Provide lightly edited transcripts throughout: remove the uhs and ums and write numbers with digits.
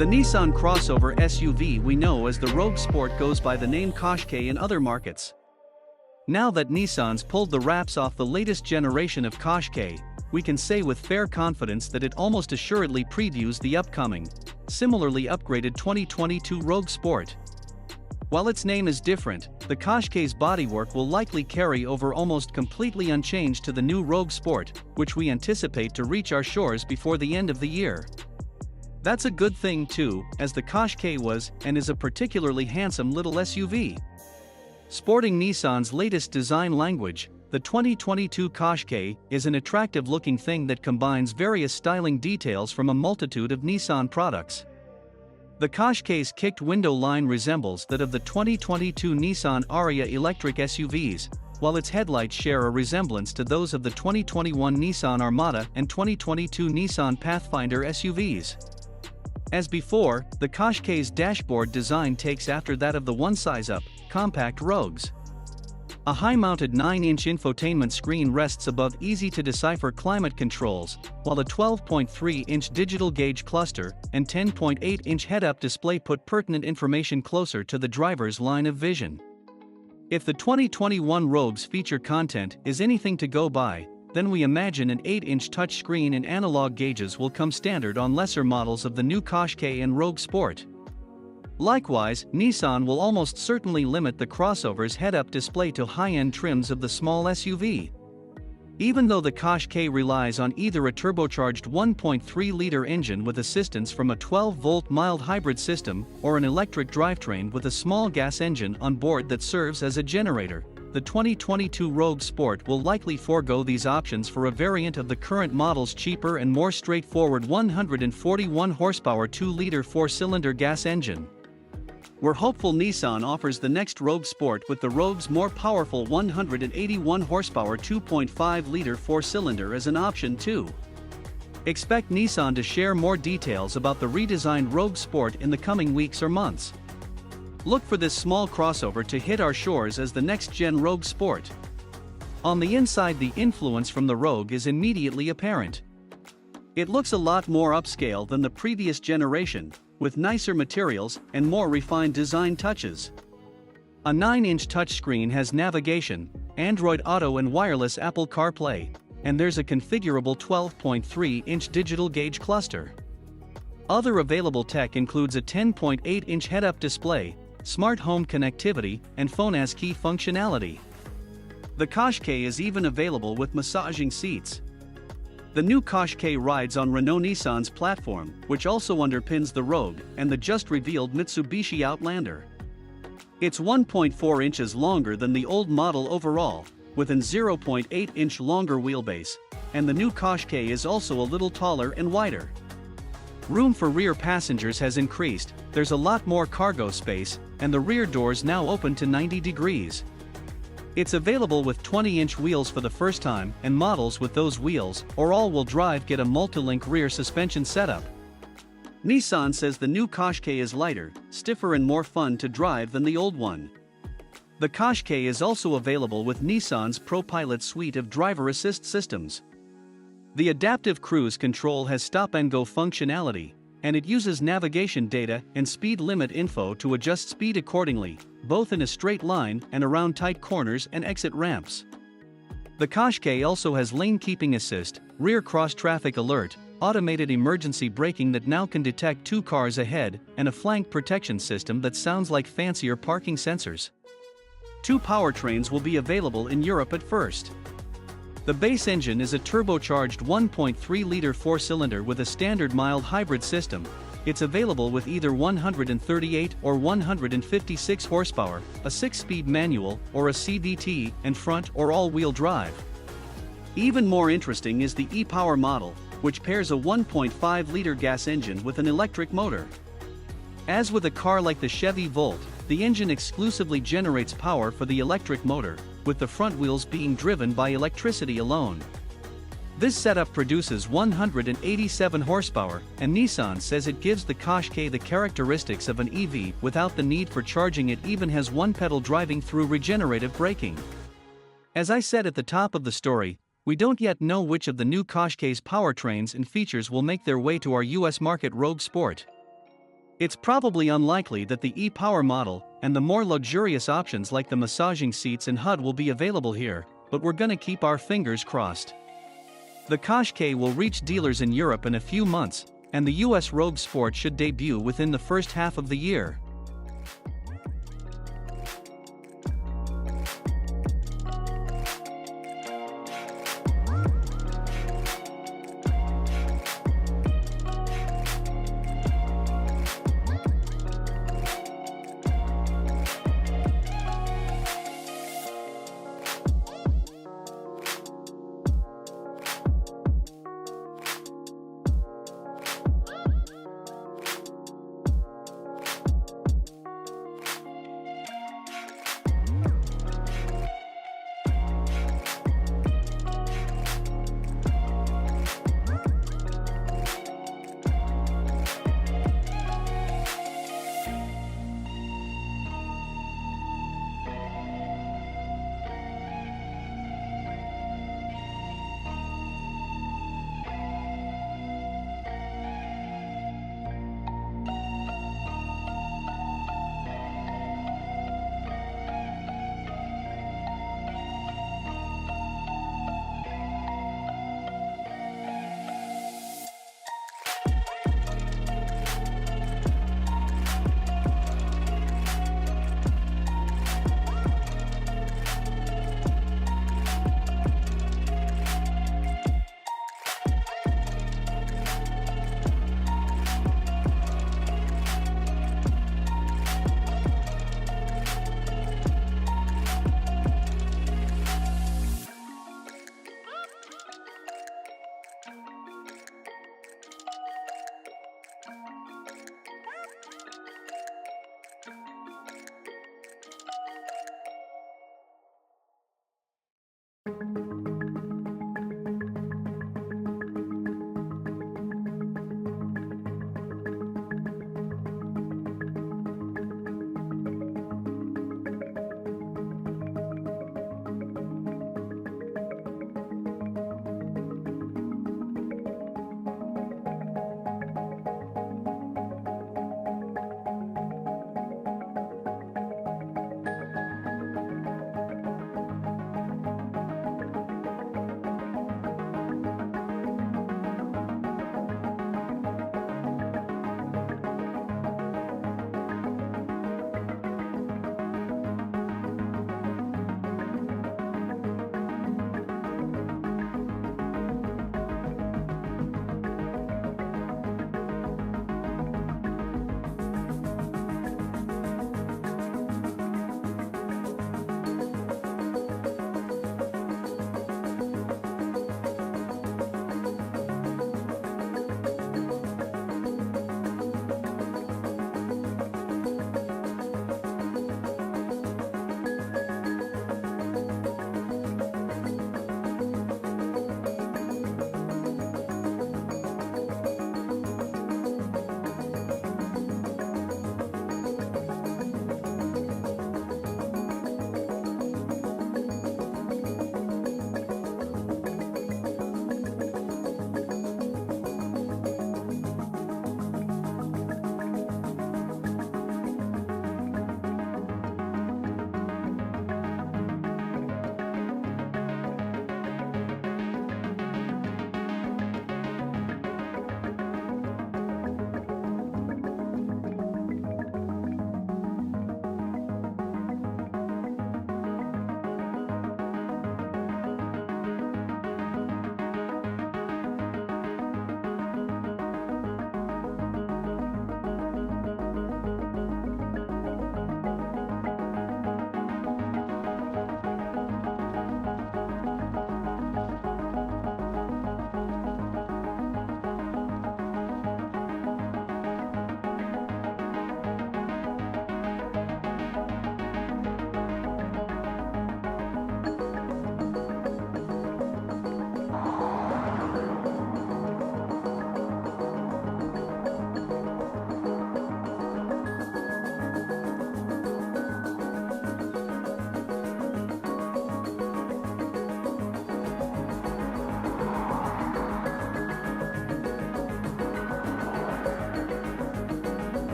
The Nissan crossover SUV we know as the Rogue Sport goes by the name Qashqai in other markets. Now that Nissan's pulled the wraps off the latest generation of Qashqai, we can say with fair confidence that it almost assuredly previews the upcoming, similarly upgraded 2022 Rogue Sport. While its name is different, the Qashqai's bodywork will likely carry over almost completely unchanged to the new Rogue Sport, which we anticipate to reach our shores before the end of the year. That's a good thing too, as the Qashqai was and is a particularly handsome little SUV. Sporting Nissan's latest design language, the 2022 Qashqai is an attractive-looking thing that combines various styling details from a multitude of Nissan products. The Qashqai's kicked window line resembles that of the 2022 Nissan Ariya electric SUVs, while its headlights share a resemblance to those of the 2021 Nissan Armada and 2022 Nissan Pathfinder SUVs. As before, the Qashqai's dashboard design takes after that of the one-size-up, compact Rogues. A high-mounted 9-inch infotainment screen rests above easy-to-decipher climate controls, while a 12.3-inch digital gauge cluster and 10.8-inch head-up display put pertinent information closer to the driver's line of vision. If the 2021 Rogue's feature content is anything to go by, then we imagine an 8-inch touchscreen and analog gauges will come standard on lesser models of the new Qashqai and Rogue Sport. Likewise, Nissan will almost certainly limit the crossover's head-up display to high-end trims of the small SUV. Even though the Qashqai relies on either a turbocharged 1.3-liter engine with assistance from a 12-volt mild hybrid system or an electric drivetrain with a small gas engine on board that serves as a generator, the 2022 Rogue Sport will likely forego these options for a variant of the current model's cheaper and more straightforward 141 horsepower 2-liter 4-cylinder gas engine. We're hopeful Nissan offers the next Rogue Sport with the Rogue's more powerful 181 horsepower 2.5-liter 4-cylinder as an option too. Expect Nissan to share more details about the redesigned Rogue Sport in the coming weeks or months. Look for this small crossover to hit our shores as the next-gen Rogue Sport. On the inside, the influence from the Rogue is immediately apparent. It looks a lot more upscale than the previous generation, with nicer materials and more refined design touches. A 9-inch touchscreen has navigation, Android Auto and wireless Apple CarPlay, and there's a configurable 12.3-inch digital gauge cluster. Other available tech includes a 10.8-inch head-up display, smart home connectivity, and phone as key functionality. The Qashqai is even available with massaging seats. The new Qashqai rides on Renault-Nissan's platform, which also underpins the Rogue and the just-revealed Mitsubishi Outlander. It's 1.4 inches longer than the old model overall, with an 0.8-inch longer wheelbase, and the new Qashqai is also a little taller and wider. Room for rear passengers has increased, there's a lot more cargo space, and the rear doors now open to 90 degrees. It's available with 20-inch wheels for the first time, and models with those wheels or all-wheel drive get a multi-link rear suspension setup. Nissan says the new Qashqai is lighter, stiffer and more fun to drive than the old one. The Qashqai is also available with Nissan's ProPilot suite of driver assist systems. The adaptive cruise control has stop-and-go functionality, and it uses navigation data and speed limit info to adjust speed accordingly, both in a straight line and around tight corners and exit ramps. The Qashqai also has lane keeping assist, rear cross-traffic alert, automated emergency braking that now can detect 2 cars ahead, and a flank protection system that sounds like fancier parking sensors. 2 powertrains will be available in Europe at first. The base engine is a turbocharged 1.3-liter 4-cylinder with a standard mild hybrid system. It's available with either 138 or 156 horsepower, a 6-speed manual, or a CVT, and front or all-wheel drive. Even more interesting is the e-Power model, which pairs a 1.5-liter gas engine with an electric motor. As with a car like the Chevy Volt, the engine exclusively generates power for the electric motor, with the front wheels being driven by electricity alone. This setup produces 187 horsepower, and Nissan says it gives the Qashqai the characteristics of an EV without the need for charging. It even has one-pedal driving through regenerative braking. As I said at the top of the story, we don't yet know which of the new Qashqai's powertrains and features will make their way to our US market Rogue Sport. It's probably unlikely that the e-Power model and the more luxurious options like the massaging seats and HUD will be available here, but we're gonna keep our fingers crossed. The Qashqai will reach dealers in Europe in a few months, and the US Rogue Sport should debut within the first half of the year.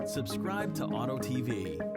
Subscribe to Auto TV.